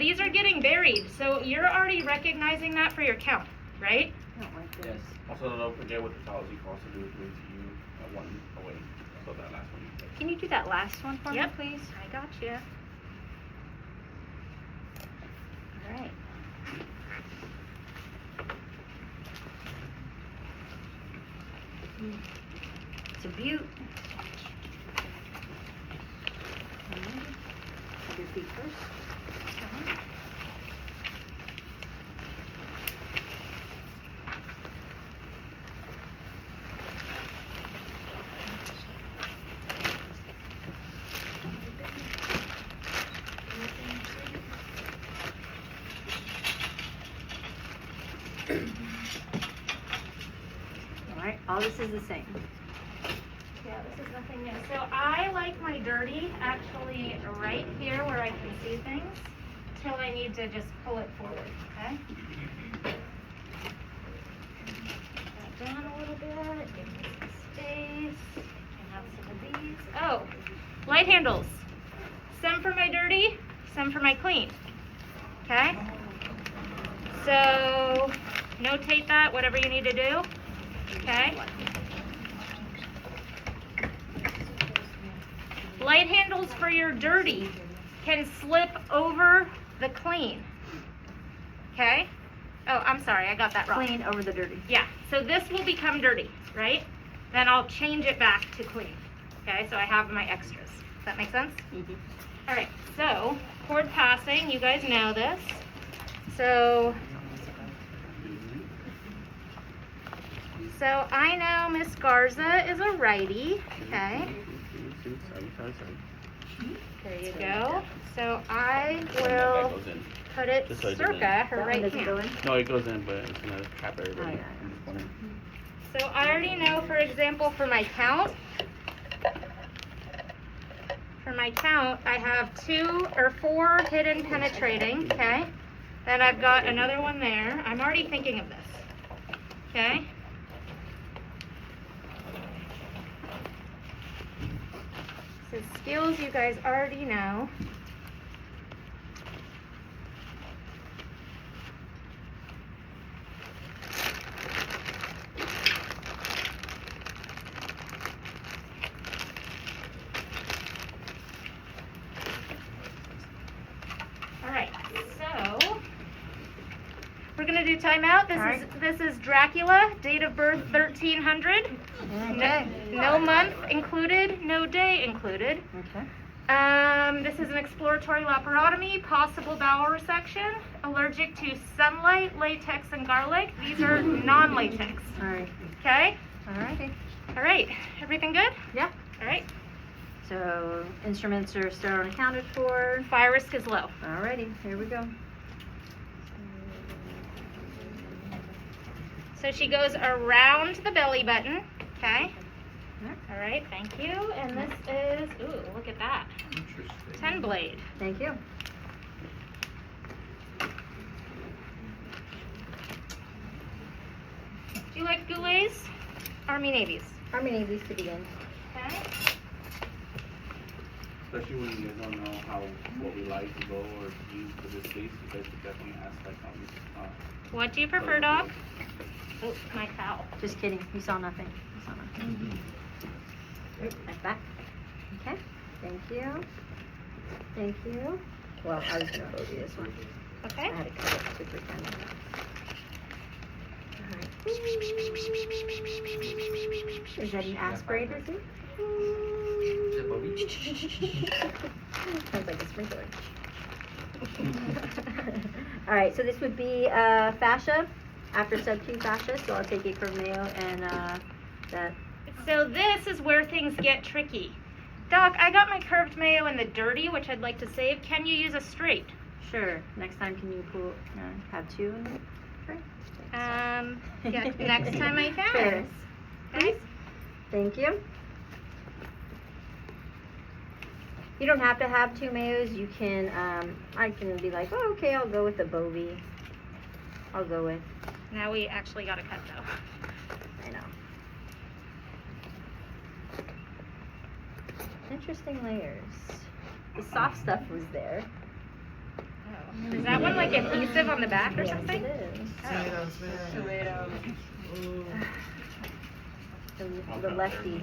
these are getting buried. So you're already recognizing that for your count, right? I don't like this. Yes. Also, don't forget with the towels, you can also do it to you one away. So that last one you take. Can you do that last one for Yep. me, please? I got you. All right. It's a beaut. Have your feet first. All right, all this is the same. Yeah, this is nothing new. So I like my dirty actually right here where I can see things till I need to just pull it forward, okay? Put that down a little bit, give me some space. I have some of these. Oh, light handles. Some for my dirty, some for my clean, okay? So notate that, whatever you need to do, okay? Light handles for your dirty can slip over the clean, okay? Oh, I'm sorry, I got that wrong. Clean over the dirty. Yeah, so this will become dirty, right? Then I'll change it back to clean, okay? So I have my extras. Does that make sense? Mm-hmm. All right, so cord passing, you guys know this. So I know Miss Garza is a righty, okay? There you go. So I will put it Just so it circa doesn't- her That one right doesn't go hand. in? No, it goes in, but it's gonna trap everybody. Oh, yeah. in this corner. So I already know, for example, for my count, I have 2 or 4 hidden penetrating, okay? Then I've got another one there. I'm already thinking of this, okay? So skills you guys already know. All right, so we're gonna do timeout. This is Dracula, date of birth 1300. Okay. No month included, no day included. Okay. This is an exploratory laparotomy, possible bowel resection, allergic to sunlight, latex, and garlic. These are non-latex. All right. Okay? All righty. All right. Everything good? Yeah. All right. So instruments are still unaccounted for. Fire risk is low. Alrighty, here we go. So she goes around the belly button. Okay? Alright. All right. Thank you. And this is, ooh, look at that. Interesting. 10 blade. Thank you. Do you like goulets? Army navies. Army Navy's to begin. Okay? Especially when you guys don't know what we like to go or to use for this case, you guys could definitely ask like What do you prefer, Doc? Oh, my foul. Just kidding. You saw nothing. You saw nothing. Like that. Okay. Thank you. Thank you. Well, I was gonna go do this one. Okay? I had to cut it super thin. Alright. Is that an aspirator too? Sounds like a sprinkler. Alright, so this would be fascia, after sub-Q fascia, so I'll take it from Mayo and that. So this is where things get tricky. Doc, I got my curved mayo in the dirty, which I'd like to save. Can you use a straight? Sure. Next time, can you pull, have 2 in the tray? Yeah, next time I can. Fair. Okay? Thank you. You don't have to have 2 mayos. You can, I can be like, oh, okay, I'll go with the Bovie. I'll go with. Now we actually got to cut though. I know. Interesting layers. The soft stuff was there. Oh. Is that one like adhesive on the back or something? It is. Oh. The lefty.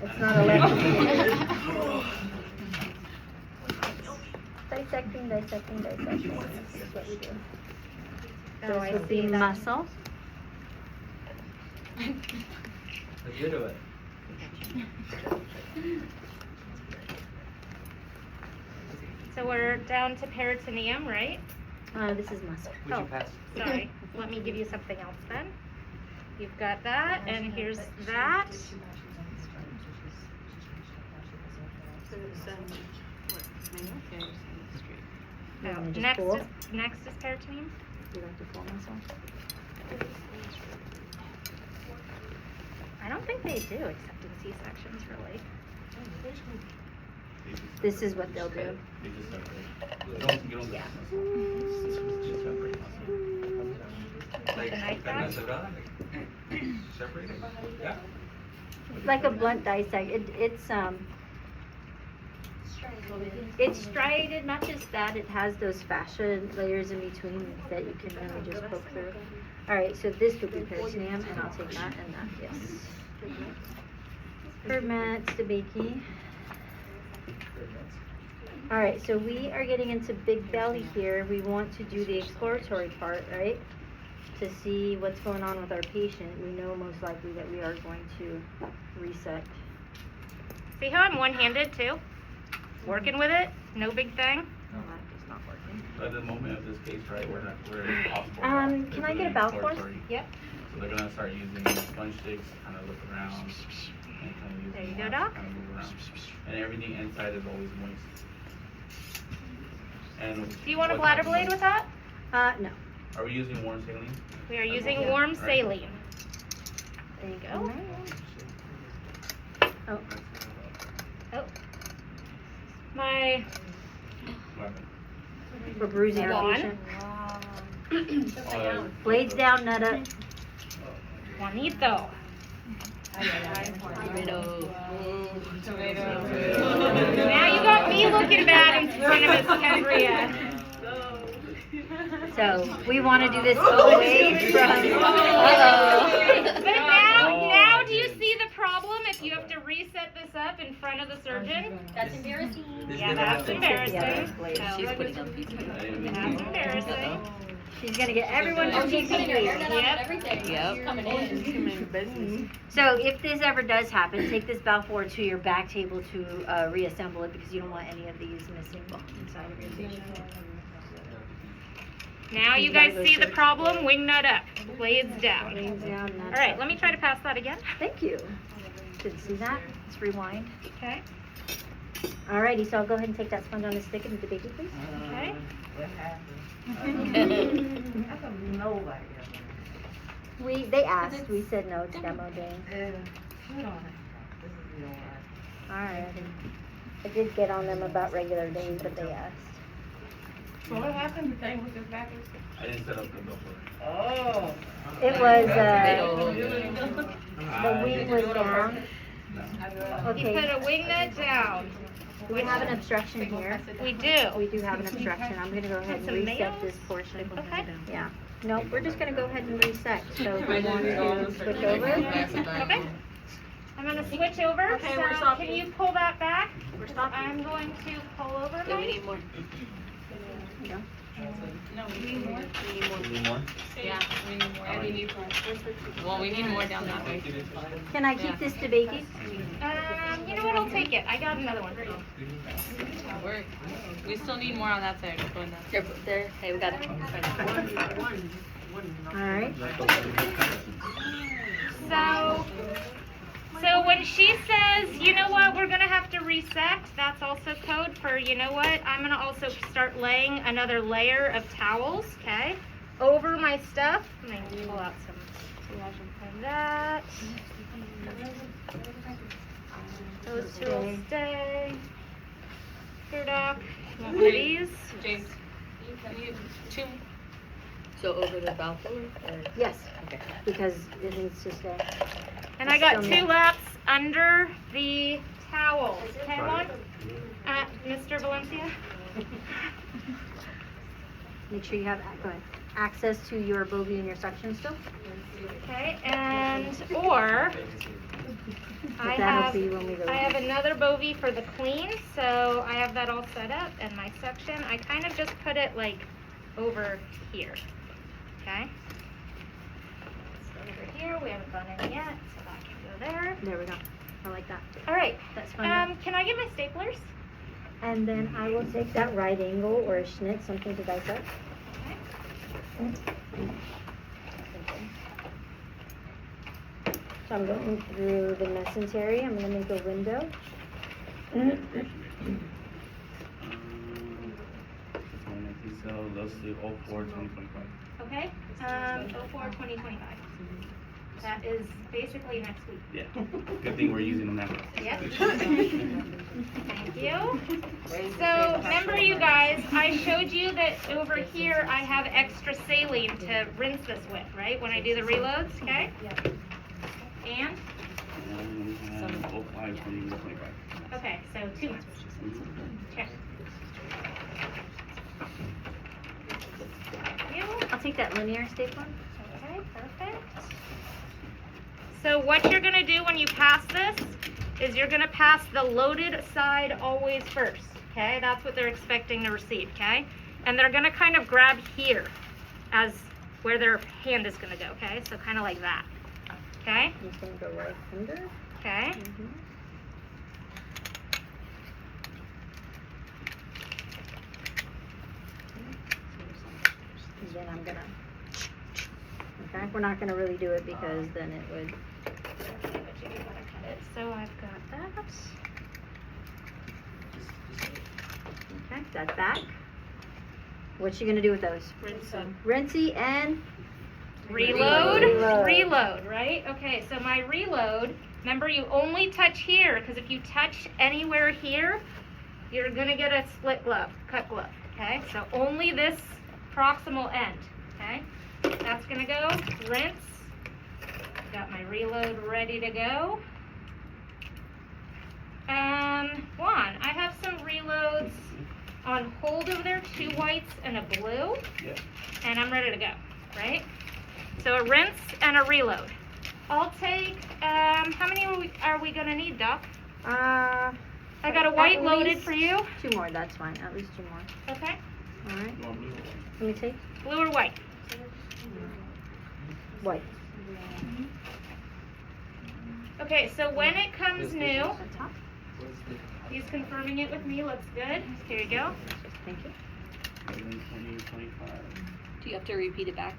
It's not a lefty. Dissecting. This is what we do. Oh, I This would see be that. muscle. Let's get to it. So we're down to peritoneum, right? This is muscle. Would you pass? Sorry. Let me give you something else then. You've got that, and here's that. You Oh, wanna just next pull? is peritoneum. You like to pull muscle? I don't think they do, except in C-sections, really. This is what they'll do. They just separate. You don't Yeah. just separate muscle. Like a knife back? Separate it. Yeah. Like a blunt dissect. It's striated, not just that, it has those fascia layers in between that you can really just poke through. Alright, so this would be peritoneum, and I'll take that and that, yes. For Matt Stabaki. Alright, so we are getting into big belly here. We want to do the exploratory part, right? To see what's going on with our patient. We know most likely that we are going to resect. See how I'm one-handed too? Working with it, no big thing. Oh, that is not working. But at the moment of this case, right, we're possible. Can I get a bowel force? Yep. So they're gonna start using sponge sticks, kind of look around, and kind of use There you the go, mask Doc. to kind of move around. And everything inside is always moist. And Do you want a what bladder type of blade with that? No. Are we using warm saline? We are Like using what? warm Right. saline. There you go. Oh, Oh. My Weapon. we're bruising our Wand. patient. Blades down, nut up. Juanito. Now you got me looking bad in front of Miss Kendria. So we want to do this away from. But now do you see the problem if you have to reset this up in front of the surgeon? That's embarrassing. Yeah, that's embarrassing. She's putting on pizza. That's embarrassing. She's gonna get everyone Oh, to she's putting her hairnet on Yep. and everything. Yep. She's coming in. So if this ever does happen, take this bowel forward to your back table to reassemble it because you don't want any of these missing inside of your patient. Now you guys see the problem? Wing nut up, blades down. Blades down, All nuts right, up. let me try to pass that again. Thank you. Didn't see that. Let's rewind. Okay. Alrighty, so I'll go ahead and take that sponge on the stick and the baby, please. Okay. They asked. We said no. It's demo day. Alright. I did get on them about regular days, but they asked. So what happened? The thing was just backwards? I didn't set up the buffer. Oh. It was I the wing didn't- was down. No. You put Okay. a wing nut down. We have an obstruction here. We do. We do have an obstruction. I'm gonna go ahead and Some reset nails? this portion. Okay. Yeah. No, we're just gonna go ahead and reset. So we want to switch over. Okay. I'm gonna switch over. Okay, So we're stopping. can you pull that back? We're stopping. I'm going to pull over. Yeah, we Mike. need more. Yeah. No, we need more. We need more. Any more? Yeah, we need more. And we need more. Well, we need more down that way. Can I keep this to Becky? You know what? I'll take it. I got another one for you. We still need more on that side. Go in that. There. Hey, we got it. Alright. So when she says, you know what, we're gonna have to resect, that's also code for, you know what, I'm gonna also start laying another layer of towels, okay, over my stuff. I'm gonna pull out some solution from that. Those two will stay. Here, Doc, you want one of these? James, can you two? So over the bowel fluid, or? Yes, because it needs to stay. And I got Still two laps under the towels. Okay, one? Mr. Valencia? Make sure you have access to your bovie and your suction still. Okay, and or I that'll have be when we go. another bovie for the clean, so I have that all set up and my suction. I kind of just put it like over here. Okay. So over here, we haven't gone in yet, so that can go there. There we go. I like that. All right. That's fine. Can I get my staplers? And then I will take that right angle or a schnitt, something to dissect. So I'm going through the mesentery. I'm going to make a window. So let's do 04/2025. Okay. 04/2025. That is basically next week. Yeah. Good thing we're using them now. Yep. Thank you. So remember, you guys, I showed you that over here I have extra saline to rinse this with, right? When I do the reloads, okay? And? And we have 05/2025. Okay, so 2 months. Okay. Thank you. I'll take that linear stapler. Okay, perfect. So what you're gonna do when you pass this is you're gonna pass the loaded side always first, okay? That's what they're expecting to receive, okay? And they're gonna kind of grab here as where their hand is gonna go, okay? So kind of like that, okay? I'm just going to go right under. Okay. And then I'm going to, okay? We're not going to really do it because then it would. Okay, but you do wanna cut it. So I've got that. Okay, that's back. What's she gonna do with those? Rinsey and Reload, Reload. reload, right? Okay, so my reload, remember you only touch here, because if you touch anywhere here, you're gonna get a split glove, cut glove, okay? So only this proximal end, okay? That's gonna go, rinse. Got my reload ready to go. Juan, I have some reloads on hold over there, 2 whites and a blue. Yeah. And I'm ready to go, right? So a rinse and a reload. I'll take, how many are we gonna need, Doc? I got a white at loaded least for you. 2 more, that's fine. At least 2 more. Okay. Alright. You want blue? Let me take Blue or white? white. Okay, so when it comes new, On top. he's confirming it with me, looks good. Here you go. Thank you. 2025. Do you have to repeat it back?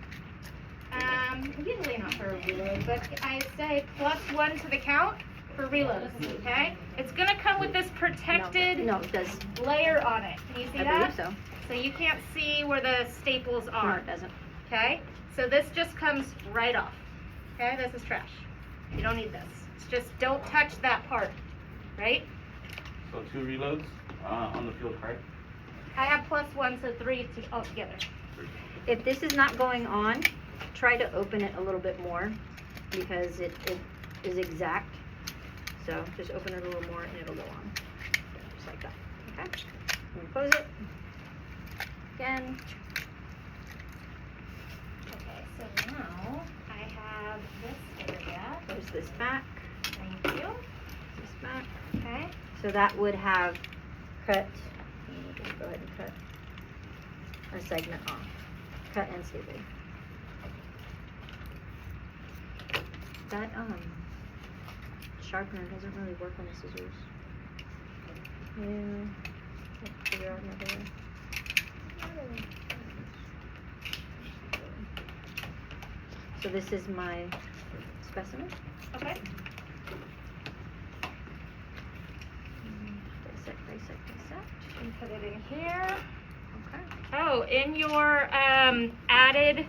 Usually not for a reload, but I say +1 to the count for reloads, okay? It's gonna come with this protected No, it does. layer on it. Can you see I that? believe so. So you can't see where the staples No, are, it doesn't. okay? So this just comes right off, okay? This is trash. You don't need this. It's just don't touch that part, right? So 2 reloads on the field card. I have +1, so 3 altogether. If this is not going on, try to open it a little bit more because it is exact. So just open it a little more and it'll go on. Just like that. Okay? And close it. Again. Okay, so now I have this area. There's this back. Thank you. This back. Okay. So that would have cut. Let me just go ahead and cut a segment off. Cut and staple. That sharpener doesn't really work on the scissors. Yeah. Have to figure out another way. So this is my specimen. Okay. Dissect, dissect, dissect. And put it in here. Okay. Oh, in your added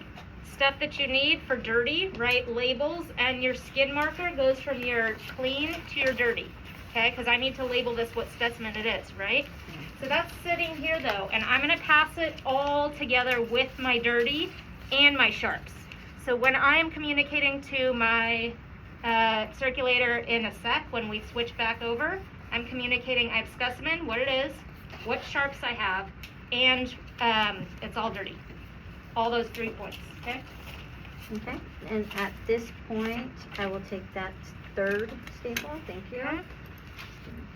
stuff that you need for dirty, right? Labels and your skin marker goes from your clean to your dirty. Okay, because I need to label this what specimen it is, right? So that's sitting here though, and I'm gonna pass it all together with my dirty and my sharps. So when I am communicating to my circulator in a sec, when we switch back over, I'm communicating I have specimen, what it is, what sharps I have, and it's all dirty. all those 3 points, okay? Okay, and at this point, I will take that third staple, thank you. Okay.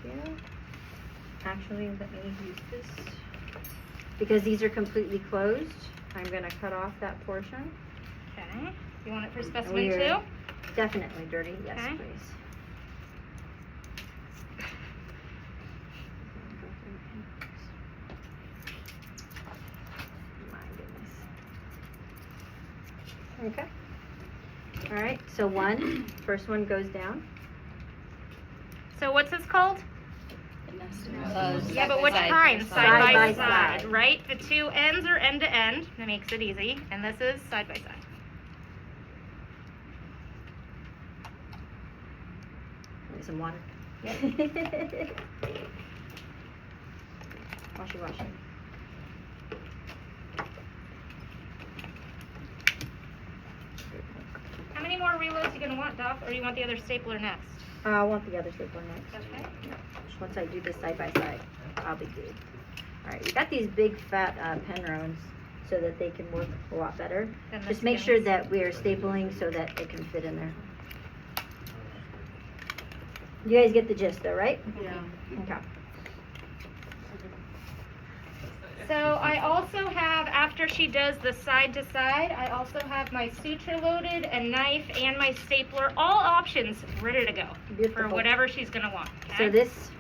Thank you. Actually, let me use this. Because these are completely closed, I'm gonna cut off that portion. Okay. You want it for specimen We're 2? definitely dirty, yes, Okay. please. My goodness. Okay. All right, so first one goes down. So what's this called? Yeah, but which kind? Side Side by by side, side. right? The 2 ends are end to end. That makes it easy. And this is side by side. Need some water. Washy, washy. How many more reloads you gonna want, Doc? Or you want the other stapler next? I want the other stapler next. Okay. Once I do this side by side, I'll be good. All right, we got these big fat pen rounds so that they can work a lot better. Then the Just make sure skins. that we are stapling so that it can fit in there. You guys get the gist though, right? Yeah. Okay. So I also have, after she does the side to side, I also have my suture loaded, a knife, and my stapler, all options ready to go for Beautiful. whatever she's gonna want. So Okay? this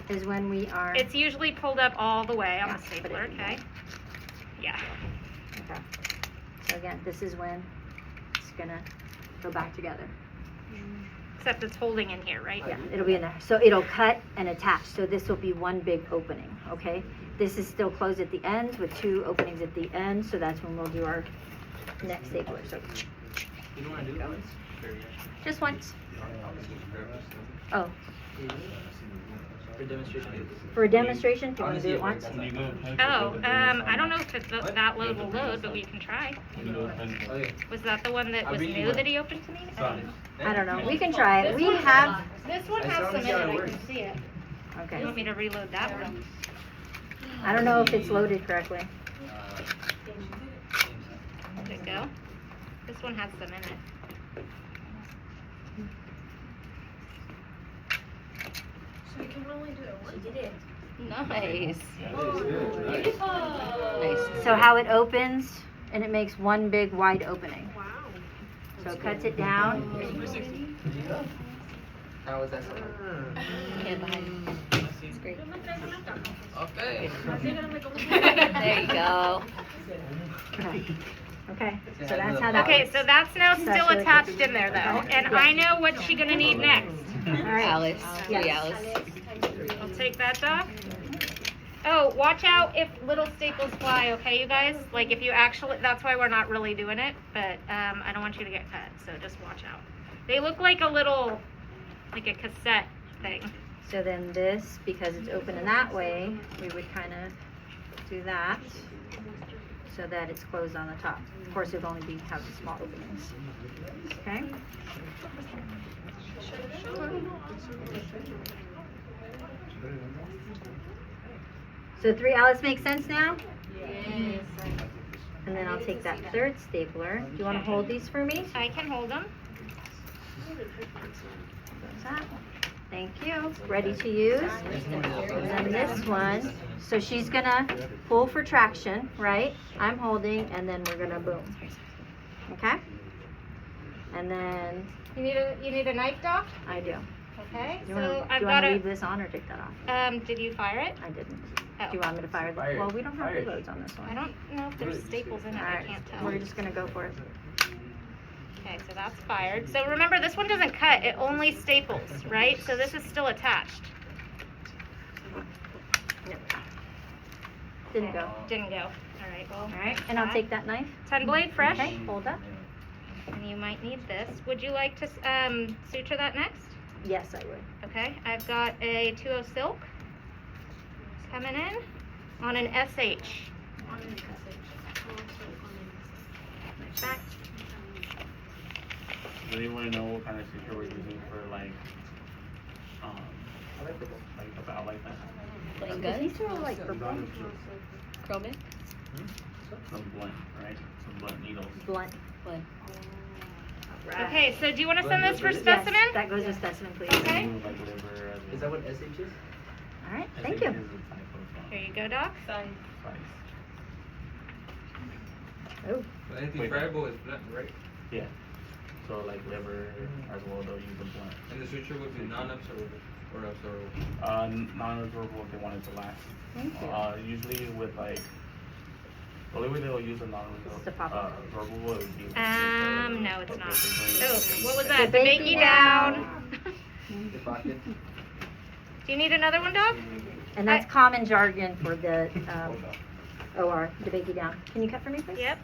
is when we are. It's usually pulled up all the way on Yeah, the put it stapler, in okay? Yeah. Okay. So again, this is when it's gonna go back together. Except it's holding in here, right? Yeah, it'll be in there. So it'll cut and attach. So this will be one big opening, okay? This is still closed at the end with 2 openings at the end. So that's when we'll do our next stapler. So You don't wanna do it once? just once. Oh, For demonstration. for a demonstration, do you want to do it once? Oh, I don't know if that load will load, but we can try. Okay. Was that the one that I'll was bring you new one. that he opened to me? I don't know. I don't know. We can try it. We have. This one I has saw some him in see how it, it I can works. see it. You Okay. want me to reload that one? I don't know if it's loaded correctly. There you go. This one has some in it. So you can only do it once? Nice. So how it opens and it makes one big wide opening. Wow. So it cuts it down. How was that? Yeah, behind. It's great. Okay. There you go. Okay. Okay. So that's how that. Okay, so that's now That's still really attached good. in there though, and I know what she's gonna need next. All right. Alice. Yes. Free Alice. I'll take that off. Oh, watch out if little staples fly, okay, you guys? Like if you actually, that's why we're not really doing it, but I don't want you to get cut, so just watch out. They look like a little, like a cassette thing. So then this, because it's open in that way, we would kind of do that so that it's closed on the top. Of course, it would only be have the small openings. Okay. So 3 Alice makes sense now? Yes. And then I'll take that third stapler. Do you want to hold these for me? I can hold them. There's that. Thank you. Ready to use. And then this one. So she's gonna pull for traction, right? I'm holding, and then we're gonna boom. Okay? And then You need a knife, Doc? I do. Okay, Do you so want I've to got leave a, this on or take that off? did you fire it? I didn't. Oh. Do you want me to fire the? Fire it. Well, we don't have Fire it. reloads on this one. I don't know if there's staples in it, All I right, can't tell. we're just gonna go for it. Okay, so that's fired. So remember, this one doesn't cut, it only staples, right? So this is still attached. Yep. Didn't go. Didn't go. All right, well. All right, and I'll take that knife. 10 blade fresh. Okay, hold up. And you might need this. Would you like to suture that next? Yes, I would. Okay, I've got a 2.0 silk. It's coming in on an SH. Back. Does anyone know what kind of suture we're using for like a bowel like that? Looking These good. are all like purple. Chromic. some blunt, right? Some blunt needles. Blunt. Okay, so do you want to send this for Yes, specimen? that goes with specimen, please. Okay. Remove, like liver and Is that what SH is? All right, I thank think you. it is a type of, Here you go, Doc. Sorry. spice. Oh, But anything friable is blunt, right? Yeah. So like liver as well, they'll use a blunt. And the suture would be non-absorbable or absorbable. Non-absorbable if they want it to last. thank you. Usually with like, the only way they'll use a Just to pop it. non-absorbable would be. No, it's not. Oh, Oh, what was that? The baby baby down. The pocket. Do you need another one, Doc? And that's common jargon for the OR, the baby down. Can you cut for me, please? Yep.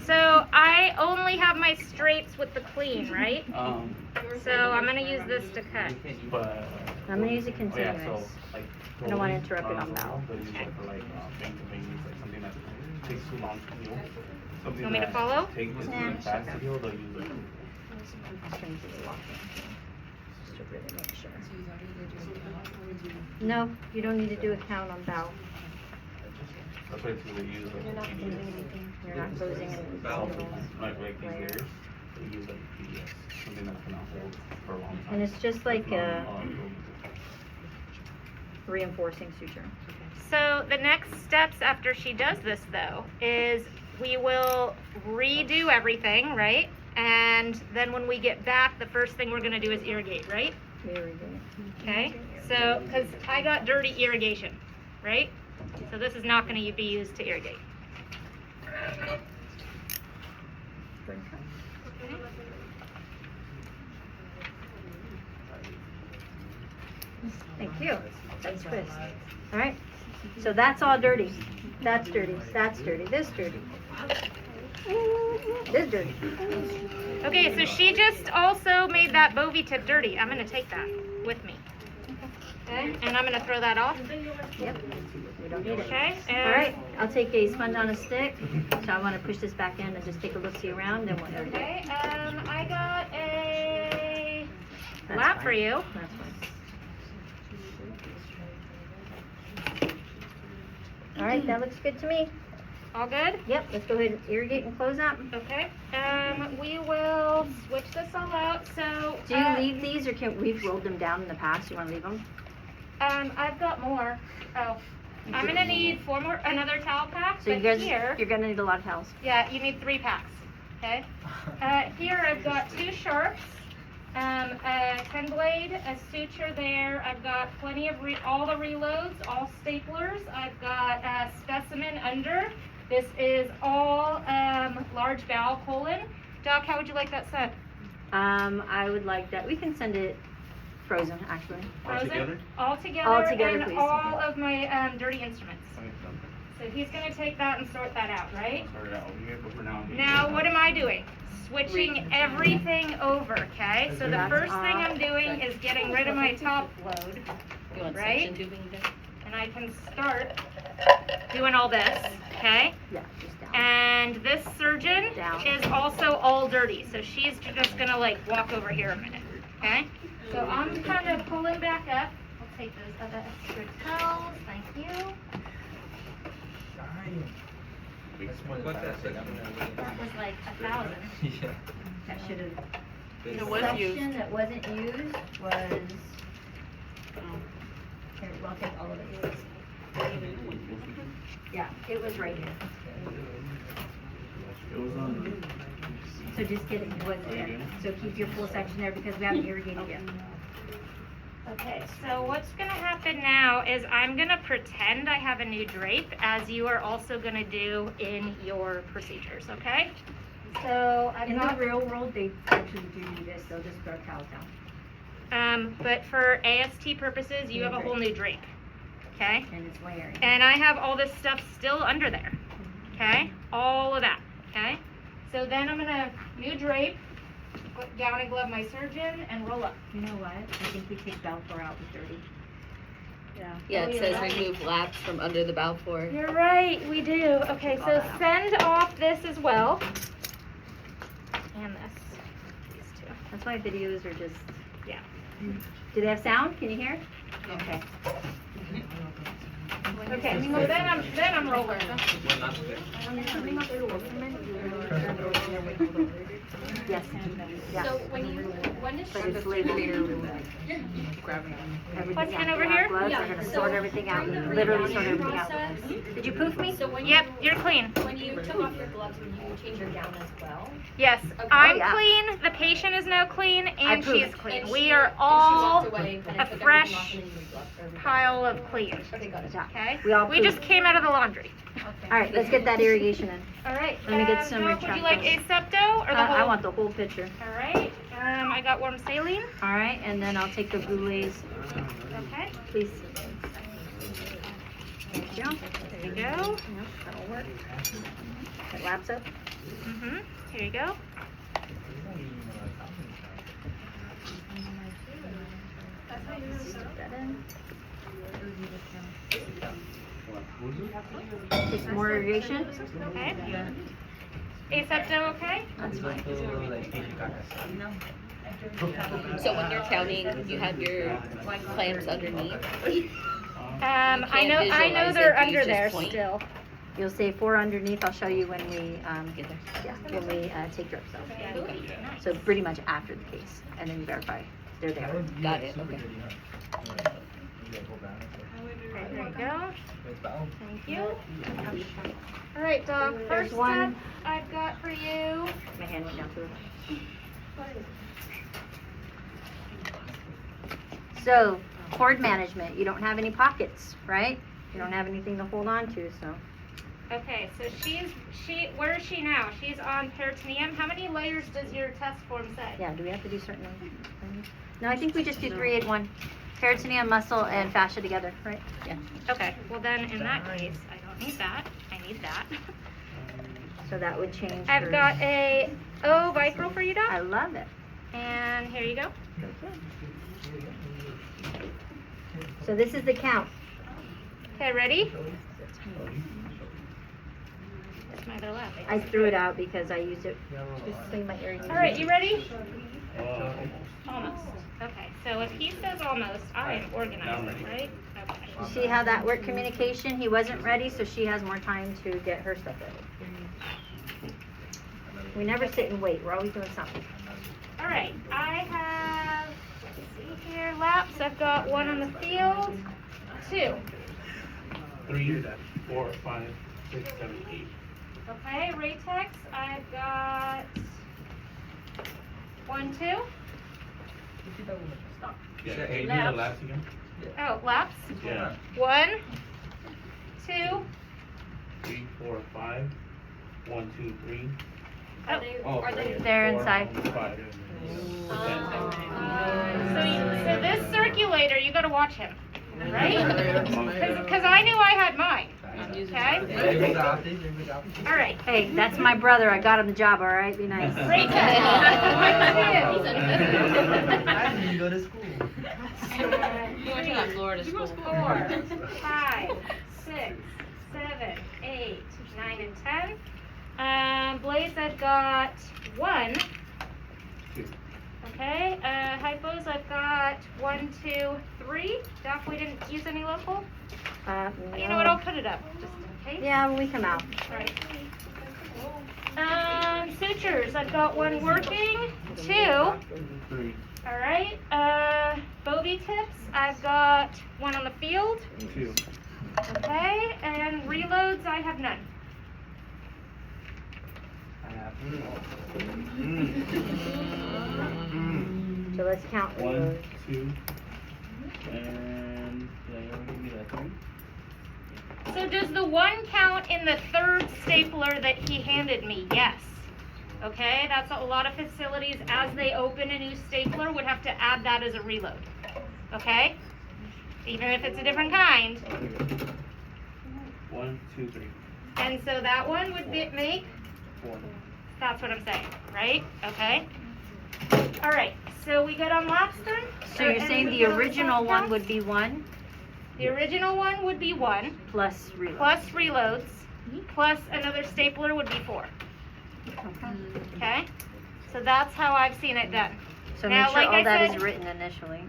So I only have my straights with the clean, right? So I'm gonna use this to cut. But. I'm gonna use it Oh, yeah, so continuous. like. I don't wanna interrupt it on bowel. They'll use it for like, things that maybe like something that takes too long to heal. Something Want me to that follow? takes too Nah, fast to heal, they'll use it. Strings is locking. Just to really make sure. No, you don't need to do a count on bowel. That's why it's really used. You're not moving anything. You're not closing any Valve, valves. like these Layers. layers, they use like PDS, something that's gonna hold for a long time. And it's just like a Non- reinforcing suture. So the next steps after she does this though is we will redo everything, right? And then when we get back, the first thing we're gonna do is irrigate, right? Very good. Okay, so, because I got dirty irrigation, right? So this is not going to be used to irrigate. Spring cut. Thank you. That's good. All right. So that's all dirty. That's dirty. That's dirty. This dirty. This dirty. Okay, so she just also made that Bovie tip dirty. I'm going to take that with me. Okay, and I'm going to throw that off. Yep. We don't need it. Okay, All right. I'll take a sponge on a stick. So I want to push this back in and just take a look-see around, and we'll irrigate. Okay, I got a That's lap fine. for you. That's fine. All right, that looks good to me. All good? Yep, let's go ahead and irrigate and close up. Okay, we will switch this all out. So, Do you leave these, or can we've rolled them down in the past? You want to leave them? I've got more. Oh, I'm gonna need another towel pack. So you but guys, here, you're gonna need a lot of towels. yeah, you need 3 packs. Okay. Here I've got 2 sharps, a 10 blade, a suture there. I've got plenty of all the reloads, all staplers. I've got a specimen under. This is all large bowel colon. Doc, how would you like that sent? I would like that. We can send it frozen, actually. Altogether? All together, All together, and please. all of my dirty instruments. Okay, So he's gonna take that and sort that out, right? Start it out over here, but for now. Now, what am I doing? Switching everything over, okay? So the That's first thing off. I'm doing is getting rid of my top load, You want Right? suction tubing there? and I can start doing all this, okay? Yeah, just down. And this surgeon Down. is also all dirty, so she's just gonna like walk over here a minute, okay? So I'm kind of pulling back up. I'll take those other extra towels, thank you. That was like 1,000. Yeah. That should have. It The was section used. that wasn't used was. Here, well, I'll take all of it. Yeah, it was right here. It was on. So just get it, what's there. So keep your full section there because we haven't irrigated yet. Okay, so what's gonna happen now is I'm gonna pretend I have a new drape, as you are also gonna do in your procedures, okay? So I've In the got, real world, they actually do this, they'll just throw towels down. but for AST purposes, you have a whole new drape, okay? And it's layering. And I have all this stuff still under there, okay? All of that, okay? So then I'm gonna new drape, put down and glove my surgeon, and roll up. You know what? I think we take Balfour out with dirty. Yeah. Yeah, Oh, it you're says right. remove laps from under the Balfour. You're right, we do. Okay, All so that out. send off this as well. And this. These two. That's why videos are just. Yeah. Do they have sound? Can you hear? Okay. Okay, so then I'm rolling. Well, not split. Yes. Yeah. So when is But it's labeled. What's in over here? Gloves are gonna sort everything out, literally sort everything out. Did you poof me? So when Yep, you, you're clean. when you took off your gloves, would you change your gown as well? Yes, Okay. I'm Oh, yeah. clean, the patient is now clean, and pooped. she's clean. And We she- are and she all walked away and kinda a took everything off fresh and then you left everything. pile of clean, Okay, got it. Yeah. okay? We all We just pooped. came out of the laundry. All right, let's get that irrigation in. All right. Let me get some Doc, would you like retractors. asepto or the whole? I want the whole picture. All right. I got warm saline. All right, and then I'll take the boulets, Okay. please. Thank you. There you go. Yep, that'll work. It laps up. Mhm. Here you go. Stick that in. Take some more irrigation. Okay. Asepto, okay? That's fine. So when you're counting, you have your clamps underneath. I can't know visualize they're it, do you under just there point? still. You'll say 4 underneath. I'll show you when we Get there. take drips off. Okay. So pretty much after the case, and then you verify they're there. Got it, okay. Okay, there you go. Thank you. Ouch. All right, Doc. There's First one. step I've got for you. My hand went down through. So, cord management. You don't have any pockets, right? You don't have anything to hold on to, so. Okay, so where is she now? She's on peritoneum. How many layers does your test form say? Yeah, do we have to do certain things? No, I think we just do 3, 8, 1. Peritoneum, muscle, and fascia together, right? Yeah. Okay, well then in that case, I don't need that. I need that. So that would change. I've her- got a O vicryl for you, Doc. I love it. And here you go. So this is the count. Okay, ready? That's my other lap. I threw it out because I used it to clean my ear. All right, you ready? Almost. Okay, so if he says almost, I am organized, right? Okay. You see how that worked communication? He wasn't ready, so she has more time to get her stuff ready. We never sit and wait. We're always doing something. All right, I have, let's see here, laps. I've got 1 on the field, 2. 3, 4, 5, 6, 7, 8. Okay, Ratex, I've got 1, 2. Yeah, hey, you need the laps again? Oh, laps. Yeah. 1, 2. 3, 4, 5. 1, 2, 3. Oh, Oh, Are they- They're inside. 5. so this circulator, you gotta watch him, right? Because I knew I had mine. Okay? All right. Hey, that's my brother. I got him the job, all right? Be nice. Ratex. I didn't go to school. You went to that Florida school. 4, 5, 6, 7, 8, 9, and 10. Blades, I've got 1. 2. Okay. Hypos, I've got 1, 2, 3. Doc, we didn't use any local. You know what? I'll put it up just in case. Yeah, when we come out. All right. Sutures, I've got 1 working. 2. 3. All right. Bovie tips, I've got 1 on the field. 2. Okay. And reloads, I have none. So let's count. 1, 2, and did I already give you that 3? So does the 1 count in the 3rd stapler that he handed me? Yes. Okay, that's a lot of facilities, as they open a new stapler, would have to add that as a reload. Okay? Even if it's a different kind. 1, 2, 3, And so that one would make, 4. that's what I'm saying, right? Okay? All right, so we good on laps then? So you're saying the original one would be 1 The original one would be 1, plus reload. plus reloads, plus another stapler would be 4. Okay? So that's how I've seen it done. So Now, make sure like all I that is said- written initially.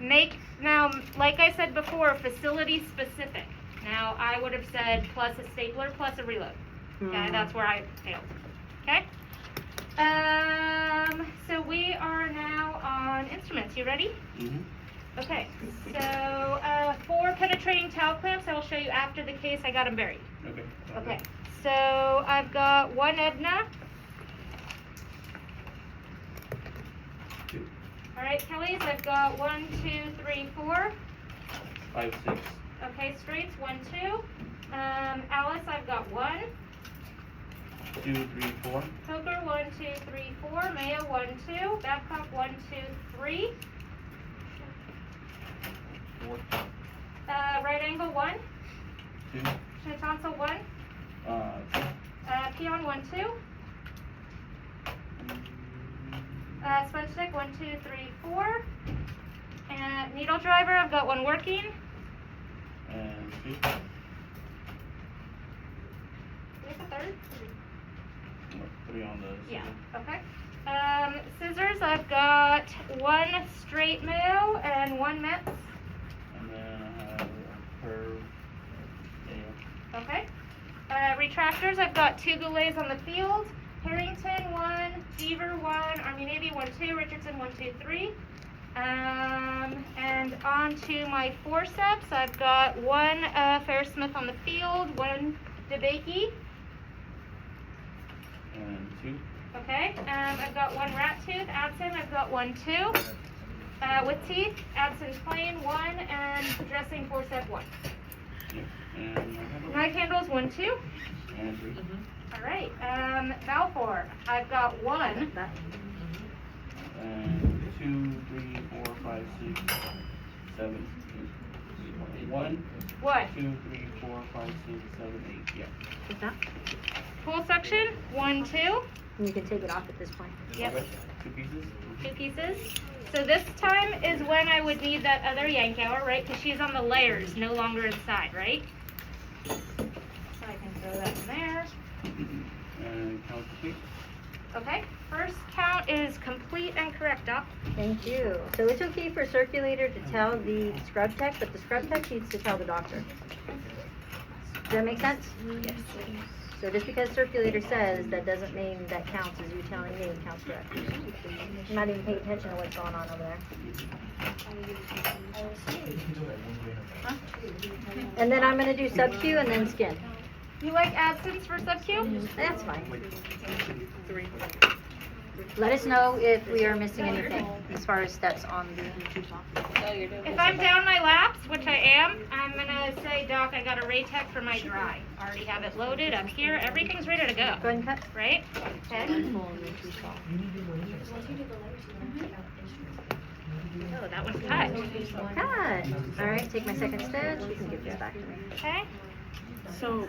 Now, like I said before, facility specific. Now, I would have said plus a stapler plus a reload. Okay, Hmm. that's where I failed. Okay? So we are now on instruments. You ready? Mm-hmm. Okay, so for penetrating towel clamps, I will show you after the case. I got them buried. Okay. Okay, so I've got one Edna. Two. All right, Kelly's, I've got 1, 2, 3, 4. 5, 6. Okay, straights, 1, 2. Alice, I've got 1. 2, 3, 4. Poker, 1, 2, 3, 4. Mayo, 1, 2. Babcock, 1, 2, 3. 4. Right angle, 1. 2. Tonsil, 1. 2. Peon, 1, 2. Sponge stick, 1, 2, 3, 4. And needle driver, I've got 1 working. And 2. Do we have a third? 3 on the Yeah, scissor. okay. Scissors, I've got 1 straight mayo and 1 Metz. And then I have a curve. Yeah. Okay. Retractors, I've got 2 Goulets on the field. Harrington, 1. Beaver, 1. Army Navy, 1, 2. Richardson, 1, 2, 3. And on to my forceps, I've got 1 Ferris Smith on the field, 1 DeBakey. And 2. Okay. I've got 1 rat tooth. Adson, I've got 1, 2. With teeth, Adson's plain, 1. And dressing forceps, 1. Yeah. And I have a Knife handles, 1, 2. and 3. All right. Balfour, I've got 1. And 2, 3, 4, 5, 6, 7, 8. 1, What? 2, 3, 4, 5, 6, 7, 8. Yeah. Like that? Pull section, 1, 2. And you can take it off at this point. Yep. Okay. 2 pieces. 2 pieces. So this time is when I would need that other yank hour, right? Because she's on the layers, no longer inside, right? So I can throw that in there. And count complete. Okay. First count is complete and correct, Doc. Thank you. So it's okay for circulator to tell the scrub tech, but the scrub tech needs to tell the doctor. Does that make sense? Yes. So just because circulator says, that doesn't mean that counts as you telling me it counts correct. I'm not even paying attention to what's going on over there. And then I'm gonna do sub-Q and then skin. You like absence for sub-Q? That's fine. Let us know if we are missing anything as far as steps on the. Oh, you're doing If this. I'm down my laps, which I am, I'm gonna say, Doc, I got a Raytech for my dry. I already have it loaded up here. Everything's ready to go. Go ahead and cut. Right? Okay. Oh, that one's cut. Cut. All right, take my second stitch. You can give this back to me. Okay. So,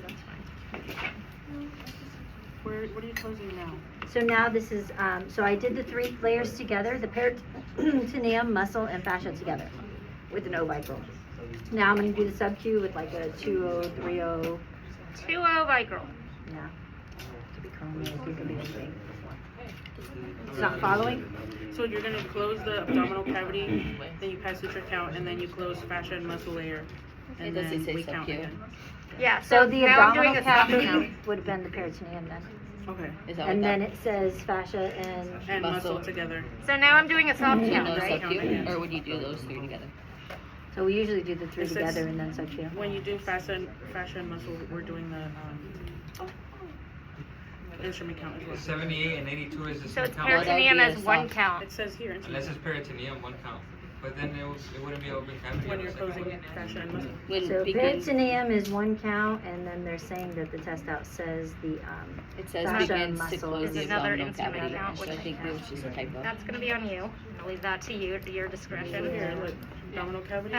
what are you closing now? So now this is, so I did the 3 layers together, the peritoneum, muscle, and fascia together with an ovicle. Now I'm gonna do the sub-Q with like a 2-0, 3-0. 2-0 Vicryl. Yeah. Could be chromium, could be anything. It's not following? So you're gonna close the abdominal cavity, then you pass suture count, and then you close fascia and muscle layer, and Does it then say we count sub-Q? again. Yeah, So the now I'm doing abdominal a sub cavity count. would have been the peritoneum then. Okay. Is that And what then that? it says fascia and, And muscle Muscle. together. So now I'm doing a sub Do you count, know right? sub-Q, or would you do those 3 together? so we usually do the 3 It says- together and then sub-Q. When you do fascia and muscle, we're doing the instrument count as well. 78 and 82 is the So same it's count. peritoneum Well, that'd as be a 1 soft- count. It says here, Unless instrument, it's peritoneum, 1 count. But then it wouldn't be open cavity. when on you're the second closing one. fascia and muscle. When So begins, peritoneum is 1 count, and then they're saying that the test out says the, it says fascia begins to muscle close is the another abdominal instrument cavity, count, so I which- think it was just a typo. That's gonna be on you. I'll leave that to you, to your discretion. Here, look, abdominal cavity.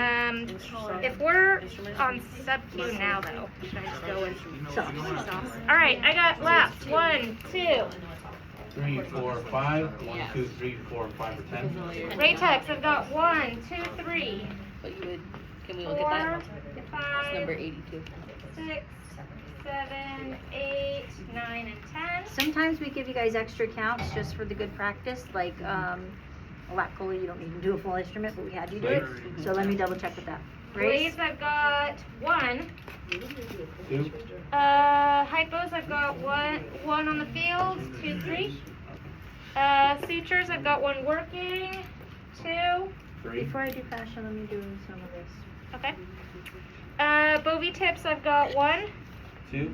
If we're on sub-Q now though, should I just go with soft. All right, I got laps. 1, 2. 3, 4, 5. 1, 2, 3, 4, 5, or 10. Raytex, I've got 1, 2, 3, But you would, can we 4, look at that? It's 5, number 82. 6, 7, 8, 9, and 10. Sometimes we give you guys extra counts just for the good practice, like, a lap chole, you don't need to do a full instrument, but we had you do it. So let me double check with that. Blades, I've got 1. 2, Hypos, I've got one on the field, 2, 3. Sutures, I've got 1 working, 2. 3, Before I do fascia, let me do some of this. Okay. Bovie tips, I've got 1. 2,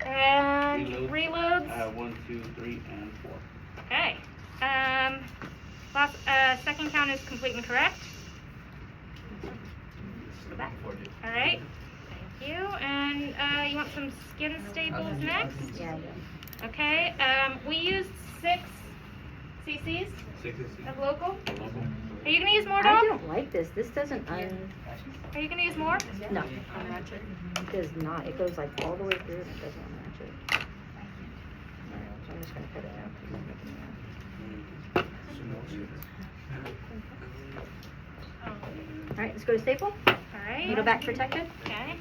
And Reloads. reloads. 1, 2, 3, and 4. Okay. Second count is complete and correct. Go back. All right. Thank you. And you want some skin staples next? Yeah, Okay. We used 6 cc's 6 is of local. local. Are you gonna use more, I Dom? don't like this. This doesn't Are you gonna use more? No. It does not. It goes like all the way through and it doesn't match it. Alright, so I'm just gonna cut it out. 'cause it's making me mad. Alright, let's go to staple. All right. Needle back protected. Okay.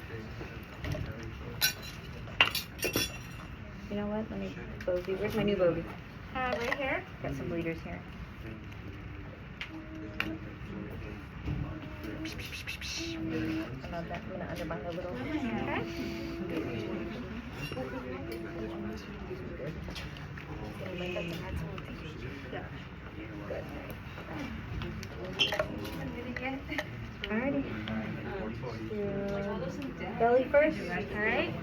You know what? Let me bovie. Where's my new bovie? Right here. Got some bleeders here. I'm gonna underbind a little. Okay. Alrighty. Belly first. All right.